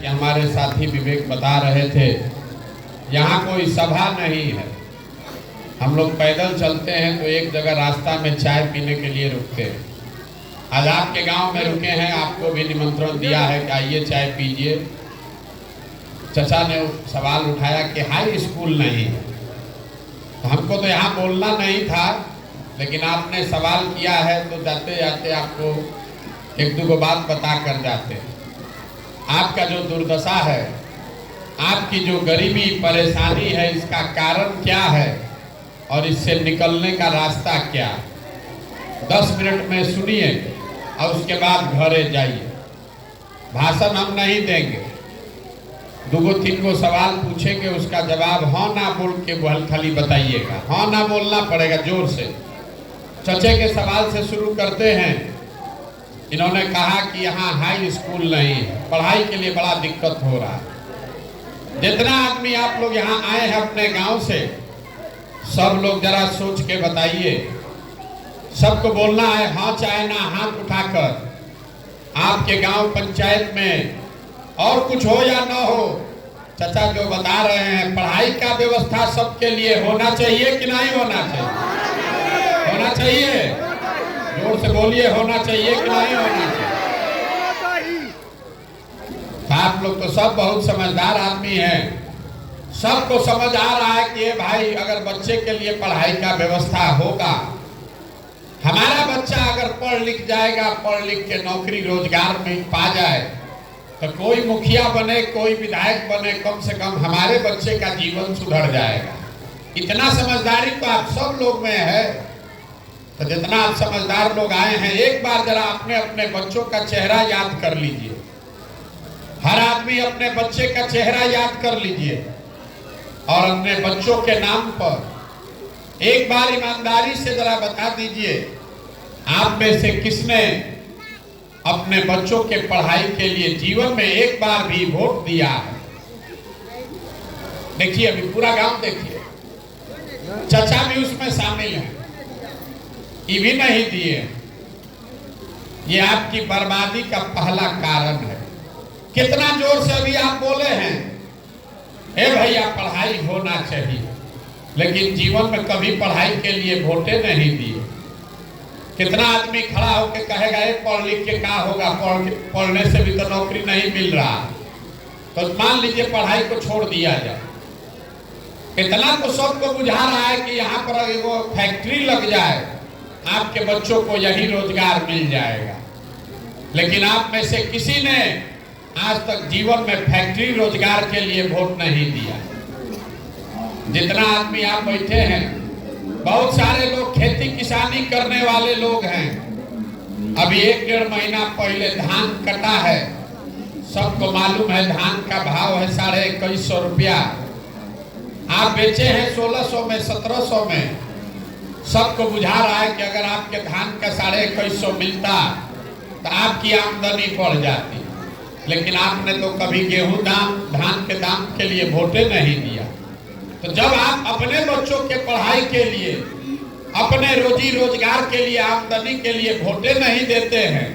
कि हमारे साथी विवेक बता रहे थे, यहाँ कोई सभा नहीं है। हम लोग पैदल चलते हैं तो एक जगह रास्ता में चाय पीने के लिए रुकते हैं। आज आपके गांव में रुके हैं, आपको भी निमंत्रण दिया है कि आइए चाय पीजिए। चचा ने सवाल उठाया कि हाई स्कूल नहीं है, तो हमको तो यहाँ बोलना नहीं था, लेकिन आपने सवाल किया है तो जाते जाते आपको एक दो बात बता कर जाते हैं। आपका जो दुर्दशा है, आपकी जो गरीबी परेशानी है, इसका कारण क्या है और इससे निकलने का रास्ता क्या। 10 मिनट में सुनिए और उसके बाद घरे जाइए। भाषण हम नहीं देंगे, 2-3 सवाल पूछेंगे, उसका जवाब हाँ ना बोल के बहल खाली बताइएगा। हाँ ना बोलना पड़ेगा जोर से। चचे के सवाल से शुरू करते हैं। इन्होंने कहा कि यहाँ हाई स्कूल नहीं है, पढ़ाई के लिए बड़ा दिक्कत हो रहा है। जितना आदमी आप लोग यहाँ आए हैं अपने गांव से, सब लोग जरा सोच के बताइए। सबको बोलना है हाँ चाहे ना, हाथ उठाकर। आपके गांव पंचायत में और कुछ हो या ना हो, चाचा जो बता रहे हैं, पढ़ाई का व्यवस्था सबके लिए होना चाहिए कि नहीं होना चाहिए? होना चाहिए। जोर से बोलिए, होना चाहिए कि नहीं होना चाहिए? आप लोग तो सब बहुत समझदार आदमी हैं, सबको समझ आ रहा है कि भाई अगर बच्चे के लिए पढ़ाई का व्यवस्था होगा, हमारा बच्चा अगर पढ़ लिख जाएगा, पढ़ लिख के नौकरी रोजगार में पा जाए, तो कोई मुखिया बने, कोई विधायक बने, कम से कम हमारे बच्चे का जीवन सुधर जाएगा। इतना समझदारी तो आप सब लोग में है। तो जितना आप समझदार लोग आए हैं, एक बार जरा अपने अपने बच्चों का चेहरा याद कर लीजिए। हर आदमी अपने बच्चे का चेहरा याद कर लीजिए और अपने बच्चों के नाम पर एक बार ईमानदारी से जरा बता दीजिए, आप में से किसने अपने बच्चों के पढ़ाई के लिए जीवन में एक बार भी वोट दिया है? देखिए, अभी पूरा गांव देखिए, चचा भी उसमें शामिल है, ये भी नहीं दिए। ये आपकी बर्बादी का पहला कारण है। कितना जोर से अभी आप बोले हैं, हे भैया पढ़ाई होना चाहिए, लेकिन जीवन में कभी पढ़ाई के लिए वोटे नहीं दिए। कितना आदमी खड़ा होकर कहेगा ये पढ़ लिख के क्या होगा, पढ़ने से भी तो नौकरी नहीं मिल रहा, तो मान लीजिए पढ़ाई को छोड़ दिया जाए। इतना तो सबको बुझा रहा है कि यहाँ पर वो फैक्ट्री लग जाए, आपके बच्चों को यही रोजगार मिल जाएगा। लेकिन आप में से किसी ने आज तक जीवन में फैक्ट्री रोजगार के लिए वोट नहीं दिया। जितना आदमी आप बैठे हैं, बहुत सारे लोग खेती किसानी करने वाले लोग हैं। अभी 1-1.5 महीना पहले धान कटा है, सबको मालूम है धान का भाव है 2150 रुपया। आप बेचे हैं 1600 में, 1700 में। सबको बुझा रहा है कि अगर आपके धान का 2150 मिलता तो आपकी आमदनी बढ़ जाती, लेकिन आपने तो कभी गेहूं धान के दाम के लिए वोटे नहीं दिया। तो जब आप अपने बच्चों के पढ़ाई के लिए, अपने रोजी रोजगार के लिए, आमदनी के लिए वोटे नहीं देते हैं,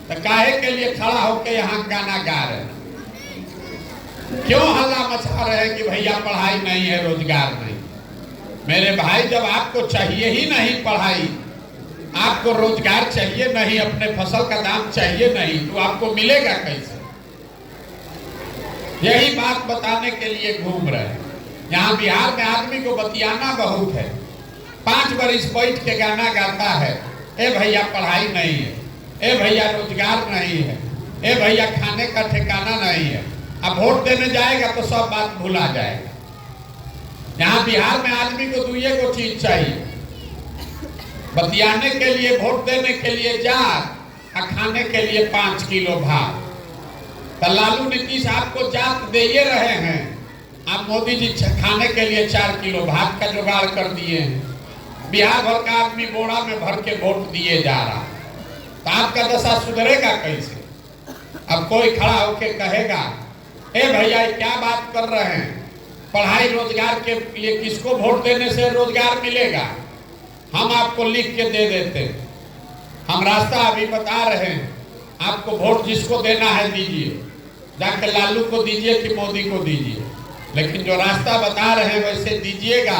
तो काहे के लिए खड़ा होकर यहाँ गाना गा रहे हैं? क्यों हल्ला मचा रहे हैं कि भैया पढ़ाई नहीं है, रोजगार नहीं? मेरे भाई, जब आपको चाहिए ही नहीं पढ़ाई, आपको रोजगार चाहिए नहीं, अपने फसल का दाम चाहिए नहीं, तो आपको मिलेगा कैसे? यही बात बताने के लिए घूम रहे हैं। यहाँ बिहार में आदमी को बतियाना बहुत है। 5 बरिस बैठ के गाना गाता है, ए भैया पढ़ाई नहीं है, ए भैया रोजगार नहीं है, ए भैया खाने का ठिकाना नहीं है। अब वोट देने जाएगा तो सब बात भुला जाएगा। यहाँ बिहार में आदमी को 2 चीज चाहिए, बतियाने के लिए, वोट देने के लिए जात, और खाने के लिए 5 किलो भात। तो लालू नीतीश आपको जात दे रहे हैं, आप मोदी जी खाने के लिए 4 किलो भात का जुगाड़ कर दिए हैं। बिहार भर का आदमी बोरा में भर के वोट दिए जा रहा है, तो आपका दशा सुधरेगा कैसे? अब कोई खड़ा होके कहेगा, ए भैया क्या बात कर रहे हैं, पढ़ाई रोजगार के लिए किसको वोट देने से रोजगार मिलेगा? हम आपको लिख के दे देते, हम रास्ता अभी बता रहे हैं, आपको वोट जिसको देना है दीजिए। जाकर लालू को दीजिए कि मोदी को दीजिए, लेकिन जो रास्ता बता रहे हैं वैसे दीजिएगा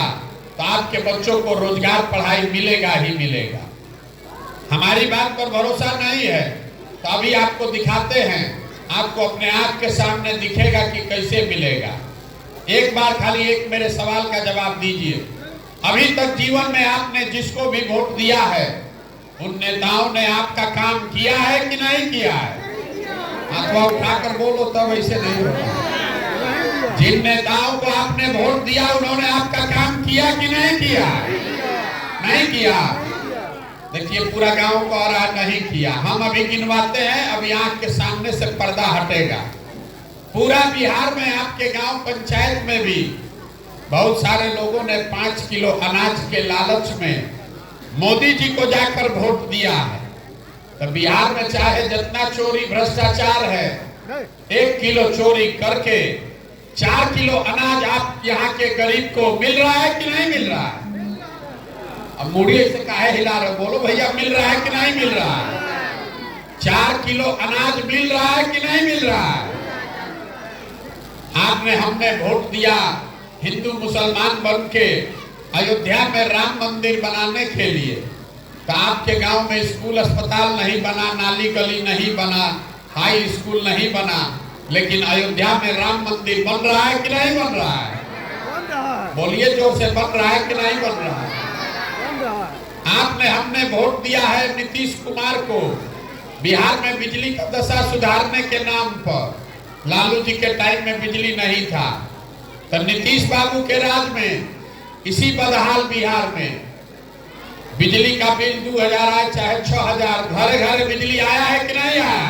तो आपके बच्चों को रोजगार पढ़ाई मिलेगा ही मिलेगा। हमारी बात पर भरोसा नहीं है तो अभी आपको दिखाते हैं, आपको अपने आंख के सामने दिखेगा कि कैसे मिलेगा। एक बार खाली एक मेरे सवाल का जवाब दीजिए, अभी तक जीवन में आपने जिसको भी वोट दिया है उन नेताओं ने आपका काम किया है कि नहीं किया है? हाथ उठाकर बोलो, तब ऐसे नहीं होगा। जिन नेताओं को आपने वोट दिया उन्होंने आपका काम किया कि नहीं किया? नहीं किया। देखिए पूरा गांव को और आज नहीं किया। हम अभी गिनवाते हैं, अभी आंख के सामने से पर्दा हटेगा। पूरा बिहार में आपके गांव पंचायत में भी बहुत सारे लोगों ने 5 किलो अनाज के लालच में मोदी जी को जाकर वोट दिया है। तो बिहार में चाहे जितना चोरी भ्रष्टाचार है, 1 किलो चोरी करके 4 किलो अनाज आप यहाँ के गरीब को मिल रहा है कि नहीं मिल रहा है? अब मुड़िए से काहे हिला रहे, बोलो भैया मिल रहा है कि नहीं मिल रहा है? 4 किलो अनाज मिल रहा है कि नहीं मिल रहा है? आपने हमने वोट दिया हिंदू मुसलमान बन के अयोध्या में राम मंदिर बनाने के लिए, तो आपके गांव में स्कूल अस्पताल नहीं बना, नाली गली नहीं बना, हाई स्कूल नहीं बना, लेकिन अयोध्या में राम मंदिर बन रहा है कि नहीं बन रहा है? बोलिए जोर से, बन रहा है कि नहीं बन रहा है? आपने हमने वोट दिया है नीतीश कुमार को बिहार में बिजली का दशा सुधारने के नाम पर। लालू जी के टाइम में बिजली नहीं था, तो नीतीश बाबू के राज में इसी बदहाल बिहार में बिजली का बिल 2000 आए चाहे 6000, घर घर बिजली आया है कि नहीं आया?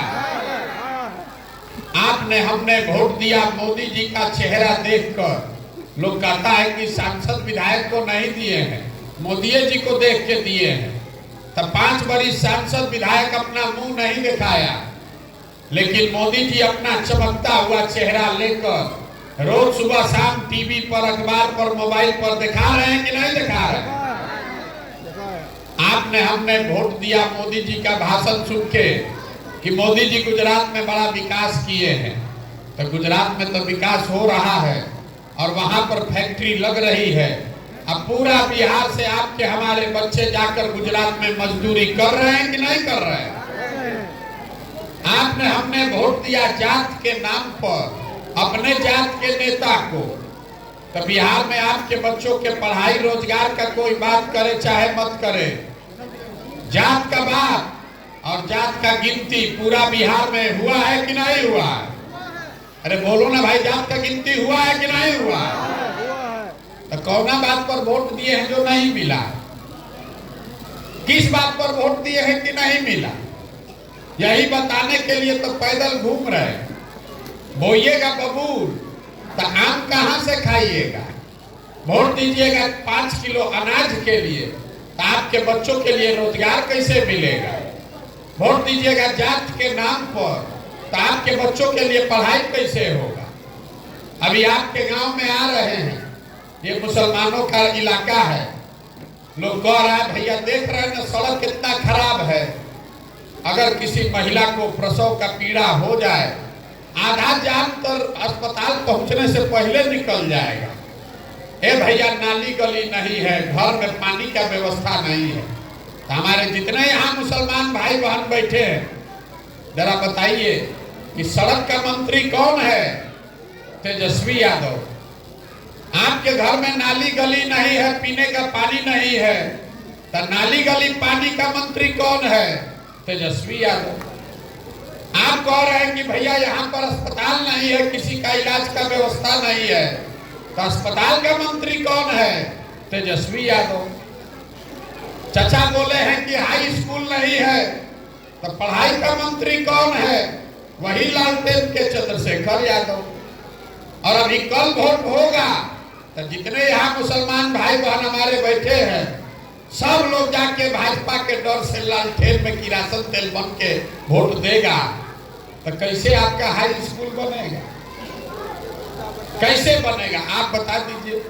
आपने हमने वोट दिया मोदी जी का चेहरा देखकर। लोग कहता है कि सांसद विधायक को नहीं दिए हैं, मोदी जी को देख के दिए हैं। तब 5 बरिस सांसद विधायक अपना मुंह नहीं दिखाया, लेकिन मोदी जी अपना चमकता हुआ चेहरा लेकर रोज सुबह शाम टीवी पर, अखबार पर, मोबाइल पर दिखा रहे हैं कि नहीं दिखा रहे? आपने हमने वोट दिया मोदी जी का भाषण सुन के कि मोदी जी गुजरात में बड़ा विकास किए हैं। तो गुजरात में तो विकास हो रहा है और वहां पर फैक्ट्री लग रही है। अब पूरा बिहार से आपके हमारे बच्चे जाकर गुजरात में मजदूरी कर रहे हैं कि नहीं कर रहे हैं? आपने हमने वोट दिया जात के नाम पर अपने जात के नेता को। तो बिहार में आपके बच्चों के पढ़ाई रोजगार का कोई बात करे चाहे मत करे, जात का बात और जात का गिनती पूरा बिहार में हुआ है कि नहीं हुआ? अरे बोलो ना भाई, जात का गिनती हुआ है कि नहीं हुआ? तो कौन बात पर वोट दिए हैं जो नहीं मिला? किस बात पर वोट दिए हैं कि नहीं मिला? यही बताने के लिए तो पैदल घूम रहे। बोइएगा बबूल तो आम कहां से खाइएगा? वोट दीजिएगा 5 किलो अनाज के लिए, तो आपके बच्चों के लिए रोजगार कैसे मिलेगा? वोट दीजिएगा जात के नाम पर, तो आपके बच्चों के लिए पढ़ाई कैसे होगा? अभी आपके गांव में आ रहे हैं, ये मुसलमानों का इलाका है, लोग कह रहे हैं भैया देख रहे हैं ना सड़क कितना खराब है, अगर किसी महिला को प्रसव का पीड़ा हो जाए आधा जान तो अस्पताल पहुंचने से पहले निकल जाएगा। ए भैया नाली गली नहीं है, घर में पानी का व्यवस्था नहीं है। तो हमारे जितने यहाँ मुसलमान भाई बहन बैठे हैं, जरा बताइए कि सड़क का मंत्री कौन है? तेजस्वी यादव। आपके घर में नाली गली नहीं है, पीने का पानी नहीं है, तो नाली गली पानी का मंत्री कौन है? तेजस्वी यादव। आप कह रहे हैं कि भैया यहाँ पर अस्पताल नहीं है, किसी का इलाज का व्यवस्था नहीं है, तो अस्पताल का मंत्री कौन है? तेजस्वी यादव। चाचा बोले हैं कि हाई स्कूल नहीं है, तो पढ़ाई का मंत्री कौन है? वही लालटेन के चंद्रशेखर यादव। और अभी कल वोट होगा तो जितने यहाँ मुसलमान भाई बहन हमारे बैठे हैं, सब लोग जाके भाजपा के डर से लालटेन में किरासन तेल बन के वोट देगा। तो कैसे आपका हाई स्कूल बनेगा? कैसे बनेगा आप बता दीजिए।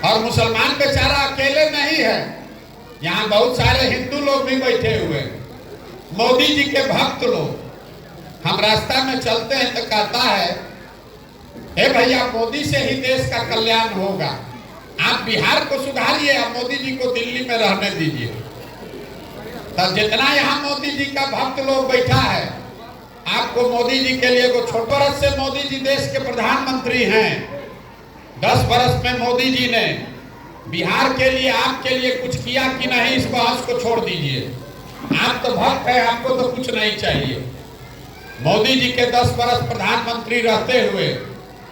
और मुसलमान बेचारा अकेले नहीं है, यहाँ बहुत सारे हिंदू लोग भी बैठे हुए हैं, मोदी जी के भक्त लोग। हम रास्ता में चलते हैं तो कहता है हे भैया मोदी से ही देश का कल्याण होगा, आप बिहार को सुधारिए, आप मोदी जी को दिल्ली में रहने दीजिए। तो जितना यहाँ मोदी जी का भक्त लोग बैठा है, आपको मोदी जी के लिए को छोटे बरस से मोदी जी देश के प्रधानमंत्री हैं। 10 बरस में मोदी जी ने बिहार के लिए आपके लिए कुछ किया कि नहीं, इस बहस को छोड़ दीजिए। आप तो भक्त है, आपको तो कुछ नहीं चाहिए। मोदी जी के 10 बरस प्रधानमंत्री रहते हुए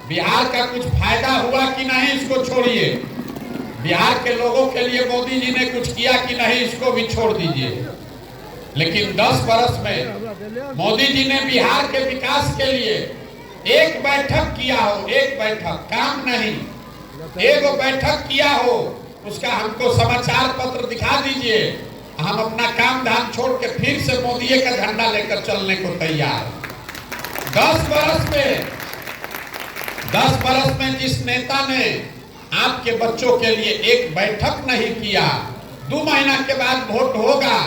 बिहार का कुछ फायदा हुआ कि नहीं, इसको छोड़िए। बिहार के लोगों के लिए मोदी जी ने कुछ किया कि नहीं, इसको भी छोड़ दीजिए। लेकिन 10 बरस में मोदी जी ने बिहार के विकास के लिए एक बैठक किया हो, एक बैठक, काम नहीं, एक बैठक किया हो, उसका हमको समाचार पत्र दिखा दीजिए। हम अपना काम धाम छोड़ के फिर से मोदी का झंडा लेकर चलने को तैयार। 10 बरस में जिस नेता ने आपके बच्चों के लिए एक बैठक नहीं किया, 2 महीना के बाद वोट होगा,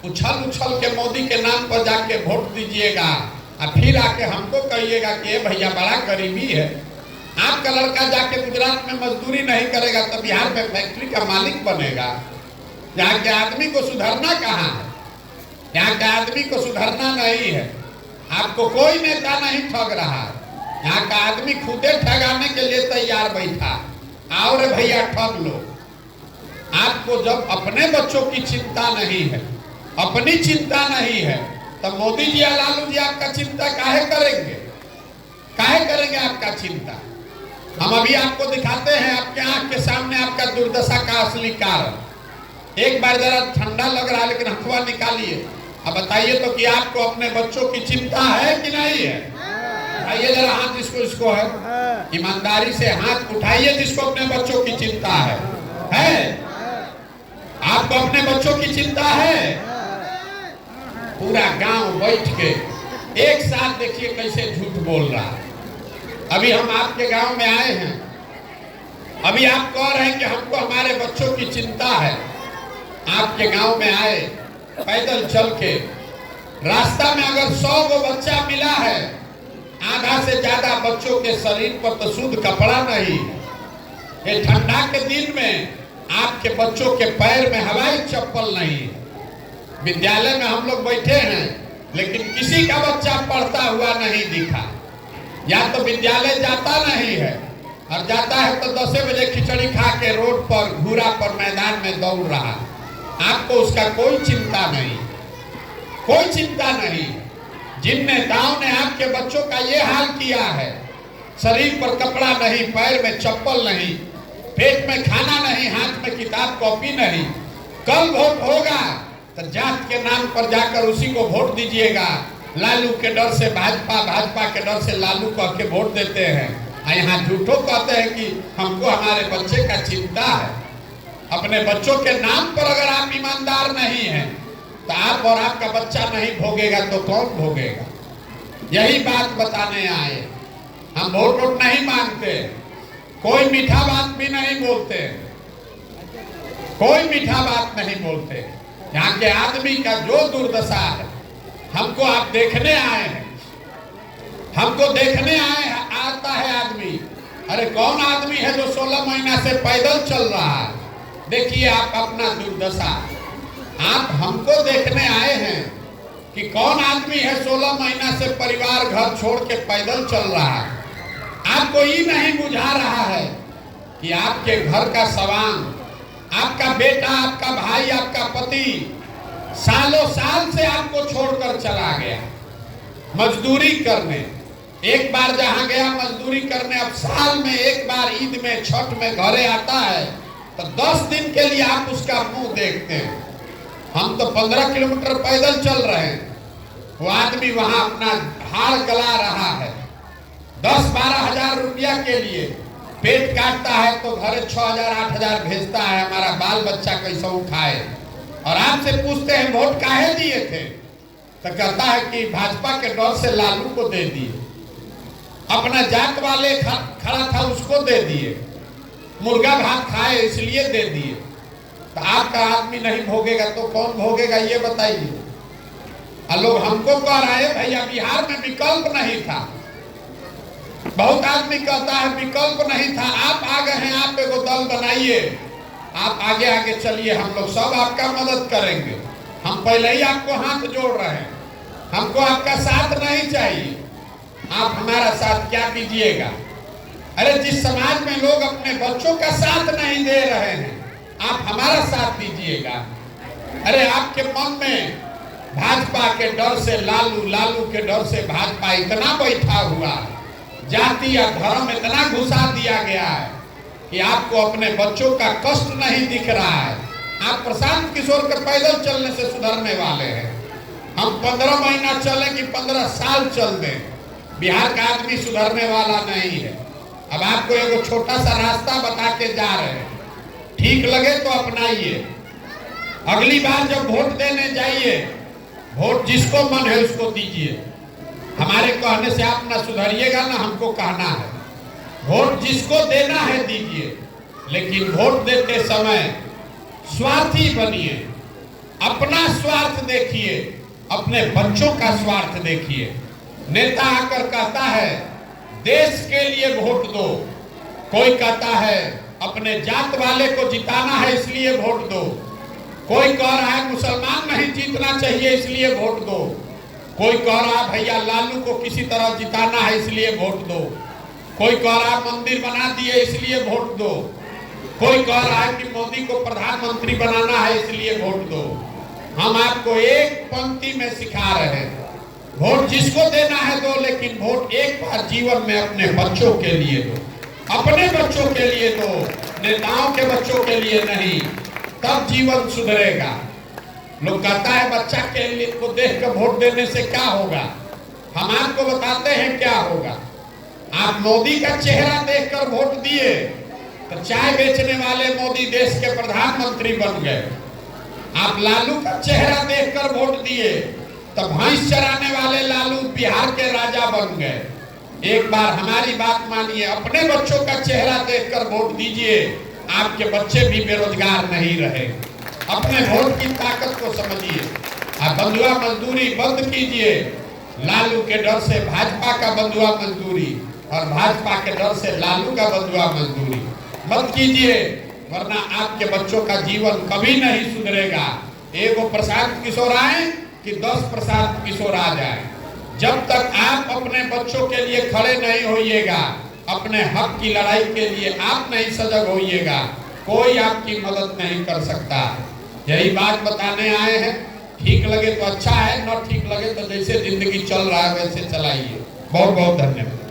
उछल उछल के मोदी के नाम पर जाके वोट दीजिएगा और फिर आके हमको कहिएगा कि भैया बड़ा गरीबी है। आपका लड़का जाके गुजरात में मजदूरी नहीं करेगा तो बिहार में फैक्ट्री का मालिक बनेगा। यहाँ के आदमी को सुधरना कहाँ है? यहाँ के आदमी को सुधरना नहीं है। आपको कोई नेता नहीं ठग रहा है, यहाँ का आदमी खुदे ठगाने के लिए तैयार बैठा। आओ रे भैया ठग लो। आपको जब अपने बच्चों की चिंता नहीं है, अपनी चिंता नहीं है, तब मोदी जी या लालू जी आपका चिंता काहे करेंगे? काहे करेंगे आपका चिंता? हम अभी आपको दिखाते हैं आपके आंख के सामने आपका दुर्दशा का असली कारण। एक बार जरा ठंडा लग रहा है लेकिन हथुआ निकालिए। अब बताइए तो कि आपको अपने बच्चों की चिंता है कि नहीं है? उठाइए जरा हाथ जिसको इसको है, ईमानदारी से हाथ उठाइए जिसको अपने बच्चों की चिंता है? आपको अपने बच्चों की चिंता है? पूरा गांव बैठ के एक साथ देखिए कैसे झूठ बोल रहा है। अभी हम आपके गांव में आए हैं, अभी आप कह रहे हैं कि हमको हमारे बच्चों की चिंता है। आपके गांव में आए पैदल चल के, रास्ता में अगर 100 गो बच्चा मिला है, आधा से ज्यादा बच्चों के शरीर पर तो शुद्ध कपड़ा नहीं। ये ठंडा के दिन में आपके बच्चों के पैर में हवाई चप्पल नहीं। विद्यालय में हम लोग बैठे हैं लेकिन किसी का बच्चा पढ़ता हुआ नहीं दिखा। या तो विद्यालय जाता नहीं है और जाता है तो 10 बजे खिचड़ी खा के रोड पर घूरा पर मैदान में दौड़ रहा। आपको उसका कोई चिंता नहीं, कोई चिंता नहीं। जिन नेताओं ने आपके बच्चों का ये हाल किया है, शरीर पर कपड़ा नहीं, पैर में चप्पल नहीं, पेट में खाना नहीं, हाथ में किताब कॉपी नहीं, कल वोट होगा तो जात के नाम पर जाकर उसी को वोट दीजिएगा। लालू के डर से भाजपा, भाजपा के डर से लालू कह के वोट देते हैं। यहाँ झूठो कहते हैं कि हमको हमारे बच्चे का चिंता है। अपने बच्चों के नाम पर अगर आप ईमानदार नहीं हैं तो आप और आपका बच्चा नहीं भोगेगा तो कौन भोगेगा? यही बात बताने आए। हम वोट वोट नहीं मांगते, कोई मीठा बात भी नहीं बोलते, कोई मीठा बात नहीं बोलते। यहाँ के आदमी का जो दुर्दशा है, हमको आप देखने आए हैं, हमको देखने आता है आदमी। अरे कौन आदमी है जो 16 महीना से पैदल चल रहा है? देखिए आप अपना दुर्दशा। आप हमको देखने आए हैं कि कौन आदमी है 16 महीना से परिवार घर छोड़ के पैदल चल रहा है। आपको ये नहीं बुझा रहा है कि आपके घर का सवांग, आपका बेटा, आपका भाई, आपका पति सालों साल से आपको छोड़कर चला गया मजदूरी करने। एक बार जहां गया मजदूरी करने, अब साल में एक बार ईद में, छठ में घरे आता है तो 10 दिन के लिए आप उसका मुंह देखते हैं। हम तो 15 किलोमीटर पैदल चल रहे हैं, वो आदमी वहां अपना हाड़ गला रहा है। 10-12 हजार रुपया के लिए पेट काटता है तो घर 6,000 8,000 भेजता है, हमारा बाल बच्चा कैसे खाए। और आपसे पूछते हैं वोट काहे दिए थे, तो कहता है कि भाजपा के डर से लालू को दे दिए, अपना जात वाले खड़ा था उसको दे दिए, मुर्गा भात खाए इसलिए दे दिए। तो आपका आदमी नहीं भोगेगा तो कौन भोगेगा ये बताइए? और लोग हमको कह रहे हैं भैया बिहार में विकल्प नहीं था। बहुत आदमी कहता है विकल्प नहीं था, आप आ गए हैं, आप एगो दल बनाइए, आप आगे आगे चलिए, हम लोग सब आपका मदद करेंगे। हम पहले ही आपको हाथ जोड़ रहे हैं, हमको आपका साथ नहीं चाहिए, आप हमारा साथ क्या कीजिएगा। अरे जिस समाज में लोग अपने बच्चों का साथ नहीं दे रहे हैं, आप हमारा साथ दीजिएगा। अरे आपके मन में भाजपा के डर से लालू, लालू के डर से भाजपा इतना बैठा हुआ है, जाति या धर्म इतना घुसा दिया गया है कि आपको अपने बच्चों का कष्ट नहीं दिख रहा है। आप प्रशांत किशोर के पैदल चलने से सुधरने वाले हैं। हम 15 महीना चलें कि 15 साल चल दें, बिहार का आदमी सुधरने वाला नहीं है। अब आपको एक छोटा सा रास्ता बता के जा रहे हैं, ठीक लगे तो अपनाइए। अगली बार जब वोट देने जाइए, वोट जिसको मन है उसको दीजिए। हमारे कहने से आप ना सुधरिएगा ना हमको कहना है। वोट जिसको देना है दीजिए, लेकिन वोट देते समय स्वार्थी बनिए, अपना स्वार्थ देखिए, अपने बच्चों का स्वार्थ देखिए। नेता आकर कहता है देश के लिए वोट दो, कोई कहता है अपने जात वाले को जिताना है इसलिए वोट दो, कोई कह रहा है मुसलमान नहीं जीतना चाहिए इसलिए वोट दो, कोई कह रहा है भैया लालू को किसी तरह जिताना है इसलिए वोट दो, कोई कह रहा है मंदिर बना दिए इसलिए वोट दो, कोई कह रहा है कि मोदी को प्रधानमंत्री बनाना है इसलिए वोट दो। हम आपको एक पंक्ति में सिखा रहे हैं, वोट जिसको देना है दो, लेकिन वोट एक बार जीवन में अपने बच्चों के लिए दो, अपने बच्चों के लिए दो, नेताओं के बच्चों के लिए नहीं, तब जीवन सुधरेगा। लोग कहता है बच्चा के लिए को देख कर वोट देने से क्या होगा, हम आपको बताते हैं क्या होगा। आप मोदी का चेहरा देखकर वोट दिए तो चाय बेचने वाले मोदी देश के प्रधानमंत्री बन गए। आप लालू का चेहरा देखकर वोट दिए तो भैंस चराने वाले लालू बिहार के राजा बन गए। एक बार हमारी बात मानिए, अपने बच्चों का चेहरा देखकर वोट दीजिए, आपके बच्चे भी बेरोजगार नहीं रहे। अपने वोट की ताकत को समझिए। आप बंधुआ मजदूरी बंद कीजिए, लालू के डर से भाजपा का बंधुआ मजदूरी और भाजपा के डर से लालू का बंधुआ मजदूरी मत कीजिए, वरना आपके बच्चों का जीवन कभी नहीं सुधरेगा। एगो प्रशांत किशोर आए कि 10 प्रशांत किशोर आ जाए, जब तक आप अपने बच्चों के लिए खड़े नहीं होइएगा, अपने हक की लड़ाई के लिए आप नहीं सजग होइएगा, कोई आपकी मदद नहीं कर सकता। यही बात बताने आए हैं। ठीक लगे तो अच्छा है, न ठीक लगे तो जैसे जिंदगी चल रहा है वैसे चलाइए। बहुत बहुत धन्यवाद।